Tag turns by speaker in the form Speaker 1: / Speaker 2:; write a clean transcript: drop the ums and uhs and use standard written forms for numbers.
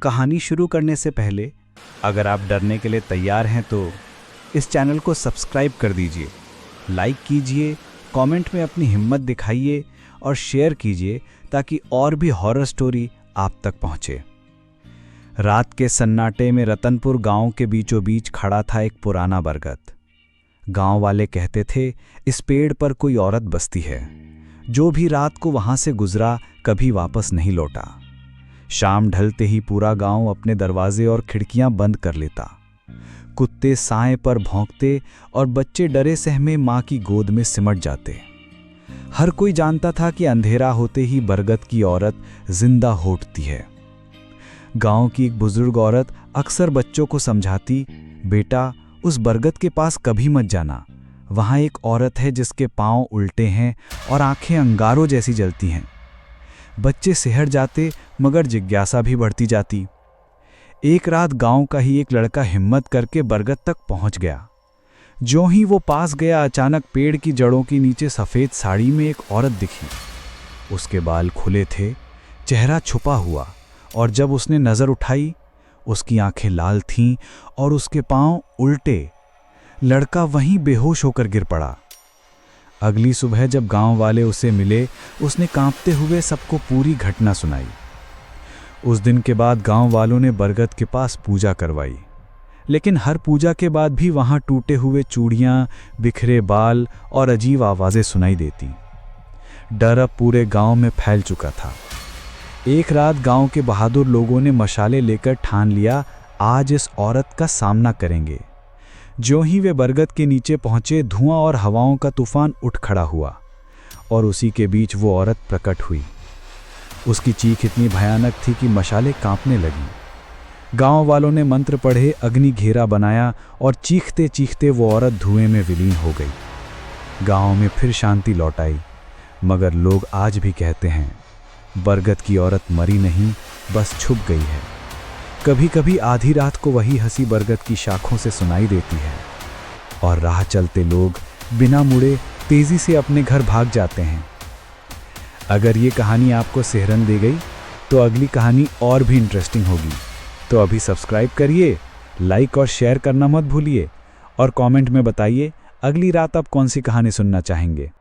Speaker 1: कहानी शुरू करने से पहले अगर आप डरने के लिए तैयार हैं तो इस चैनल को सब्सक्राइब कर दीजिए, लाइक कीजिए, कमेंट में अपनी हिम्मत दिखाइए और शेयर कीजिए ताकि और भी हॉरर स्टोरी आप तक पहुंचे। रात के सन्नाटे में रतनपुर गांव के बीचों बीच खड़ा था एक पुराना बरगद। गांव वाले कहते थे इस पेड़ पर कोई औरत बसती है। जो भी रात को वहां से गुजरा कभी वापस नहीं लौटा। शाम ढलते ही पूरा गांव अपने दरवाजे और खिड़कियां बंद कर लेता। कुत्ते साए पर भौंकते और बच्चे डरे सहमे मां की गोद में सिमट जाते। हर कोई जानता था कि अंधेरा होते ही बरगद की औरत जिंदा हो उठती है। गांव की एक बुजुर्ग औरत अक्सर बच्चों को समझाती, बेटा उस बरगद के पास कभी मत जाना। वहां एक औरत है जिसके पांव उल्टे हैं और आंखें अंगारों जैसी जलती हैं। बच्चे सिहर जाते मगर जिज्ञासा भी बढ़ती जाती। एक रात गांव का ही एक लड़का हिम्मत करके बरगद तक पहुंच गया। ज्यों ही वो पास गया अचानक पेड़ की जड़ों के नीचे सफेद साड़ी में एक औरत दिखी। उसके बाल खुले थे, चेहरा छुपा हुआ, और जब उसने नजर उठाई उसकी आंखें लाल थीं और उसके पांव उल्टे। लड़का वहीं बेहोश होकर गिर पड़ा। अगली सुबह जब गांव वाले उसे मिले, उसने कांपते हुए सबको पूरी घटना सुनाई। उस दिन के बाद गांव वालों ने बरगद के पास पूजा करवाई, लेकिन हर पूजा के बाद भी वहां टूटे हुए चूड़ियां, बिखरे बाल और अजीब आवाजें सुनाई देती। डर अब पूरे गांव में फैल चुका था। एक रात गांव के बहादुर लोगों ने मशाले लेकर ठान लिया, आज इस औरत का सामना करेंगे। ज्यों ही वे बरगद के नीचे पहुंचे, धुआं और हवाओं का तूफान उठ खड़ा हुआ और उसी के बीच वो औरत प्रकट हुई। उसकी चीख इतनी भयानक थी कि मशालें कांपने लगी। गांव वालों ने मंत्र पढ़े, अग्नि घेरा बनाया और चीखते चीखते वो औरत धुएं में विलीन हो गई। गांव में फिर शांति लौट आई, मगर लोग आज भी कहते हैं बरगद की औरत मरी नहीं, बस छुप गई है। कभी कभी आधी रात को वही हंसी बरगद की शाखों से सुनाई देती है और राह चलते लोग बिना मुड़े तेजी से अपने घर भाग जाते हैं। अगर ये कहानी आपको सिहरन दे गई तो अगली कहानी और भी इंटरेस्टिंग होगी। तो अभी सब्सक्राइब करिए, लाइक और शेयर करना मत भूलिए और कमेंट में बताइए अगली रात आप कौन सी कहानी सुनना चाहेंगे।